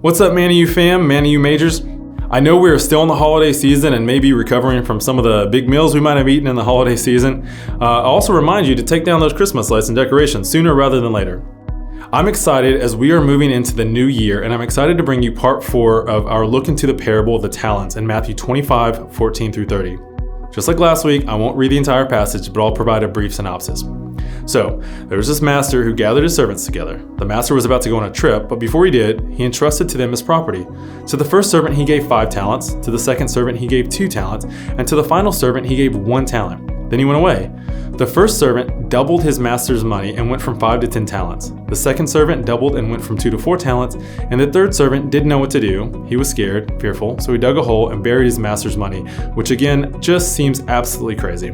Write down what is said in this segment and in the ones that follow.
What's up, Manna U fam, Manna U majors? I know we are still in the holiday season and maybe recovering from some of the big meals we might have eaten in the holiday season. I'll also remind you to take down those Christmas lights and decorations sooner rather than later. I'm excited as we are moving into the new year, and I'm excited to bring you part 4 of our look into the parable of the talents in Matthew 25, 14 through 30. Just like last week, I won't read the entire passage, but I'll provide a brief synopsis. So, there was this master who gathered his servants together. The master was about to go on a trip, but before he did, he entrusted to them his property. To the first servant he gave 5 talents, to the second servant he gave 2 talents, and to the final servant he gave 1 talent. Then he went away. The first servant doubled his master's money and went from 5 to 10 talents. The second servant doubled and went from 2 to 4 talents, and the third servant didn't know what to do. He was scared, fearful, so he dug a hole and buried his master's money, which again just seems absolutely crazy.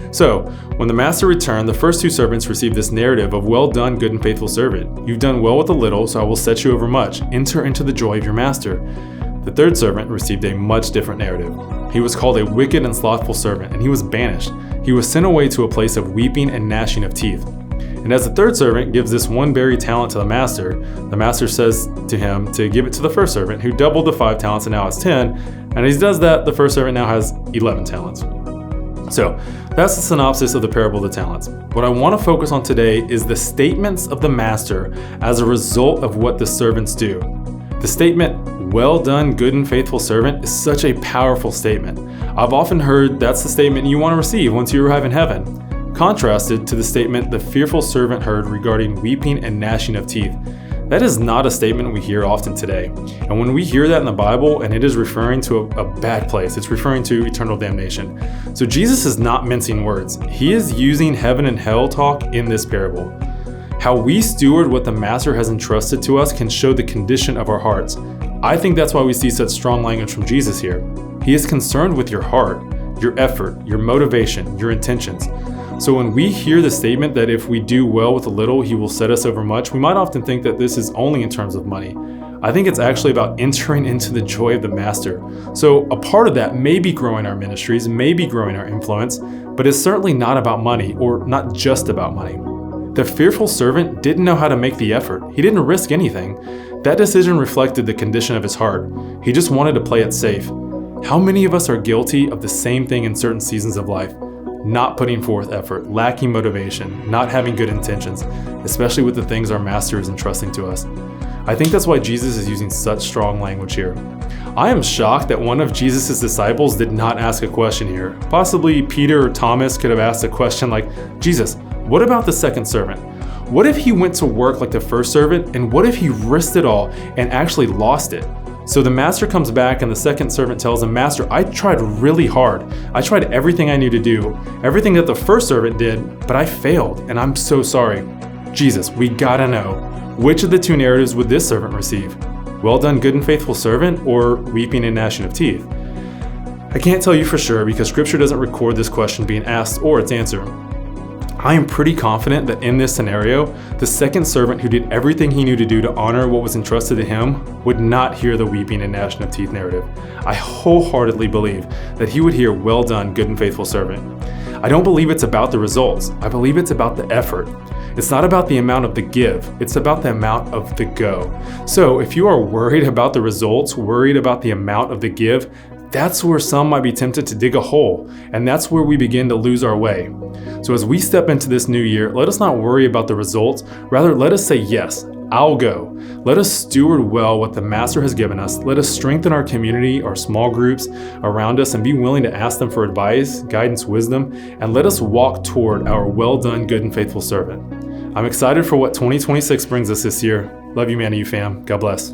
So, when the master returned, the first 2 servants received this narrative of, "Well done, good and faithful servant. You've done well with a little, so I will set you over much. Enter into the joy of your master." The third servant received a much different narrative. He was called a wicked and slothful servant, and he was banished. He was sent away to a place of weeping and gnashing of teeth. And as the third servant gives this 1 buried talent to the master says to him to give it to the first servant, who doubled the 5 talents and now has 10. And as he does that, the first servant now has 11 talents. So, that's the synopsis of the parable of the talents. What I want to focus on today is the statements of the master as a result of what the servants do. The statement, "Well done, good and faithful servant," is such a powerful statement. I've often heard that's the statement you want to receive once you arrive in heaven, contrasted to the statement the fearful servant heard regarding weeping and gnashing of teeth. That is not a statement we hear often today. And when we hear that in the Bible and it is referring to a bad place, it's referring to eternal damnation. So Jesus is not mincing words. He is using heaven and hell talk in this parable. How we steward what the master has entrusted to us can show the condition of our hearts. I think that's why we see such strong language from Jesus here. He is concerned with your heart, your effort, your motivation, your intentions. So when we hear the statement that if we do well with a little, he will set us over much, we might often think that this is only in terms of money. I think it's actually about entering into the joy of the master. So a part of that may be growing our ministries, may be growing our influence, but it's certainly not about money, or not just about money. The fearful servant didn't know how to make the effort. He didn't risk anything. That decision reflected the condition of his heart. He just wanted to play it safe. How many of us are guilty of the same thing in certain seasons of life? Not putting forth effort, lacking motivation, not having good intentions, especially with the things our master is entrusting to us. I think that's why Jesus is using such strong language here. I am shocked that one of Jesus' disciples did not ask a question here. Possibly Peter or Thomas could have asked a question like, "Jesus, what about the second servant? What if he went to work like the first servant, and what if he risked it all and actually lost it?" So the master comes back and the second servant tells him, "Master, I tried really hard. I tried everything I knew to do, everything that the first servant did, but I failed, and I'm so sorry." Jesus, we gotta know, which of the 2 narratives would this servant receive? Well done, good and faithful servant, or weeping and gnashing of teeth? I can't tell you for sure because scripture doesn't record this question being asked or its answer. I am pretty confident that in this scenario, the second servant who did everything he knew to do to honor what was entrusted to him would not hear the weeping and gnashing of teeth narrative. I wholeheartedly believe that he would hear, "Well done, good and faithful servant." I don't believe it's about the results. I believe it's about the effort. It's not about the amount of the give, it's about the amount of the go. So if you are worried about the results, worried about the amount of the give, that's where some might be tempted to dig a hole, and that's where we begin to lose our way. So as we step into this new year, let us not worry about the results. Rather, let us say, "Yes, I'll go." Let us steward well what the master has given us. Let us strengthen our community, our small groups around us, and be willing to ask them for advice, guidance, wisdom, and let us walk toward our well done, good and faithful servant. I'm excited for what 2026 brings us this year. Love you, Manna U fam. God bless.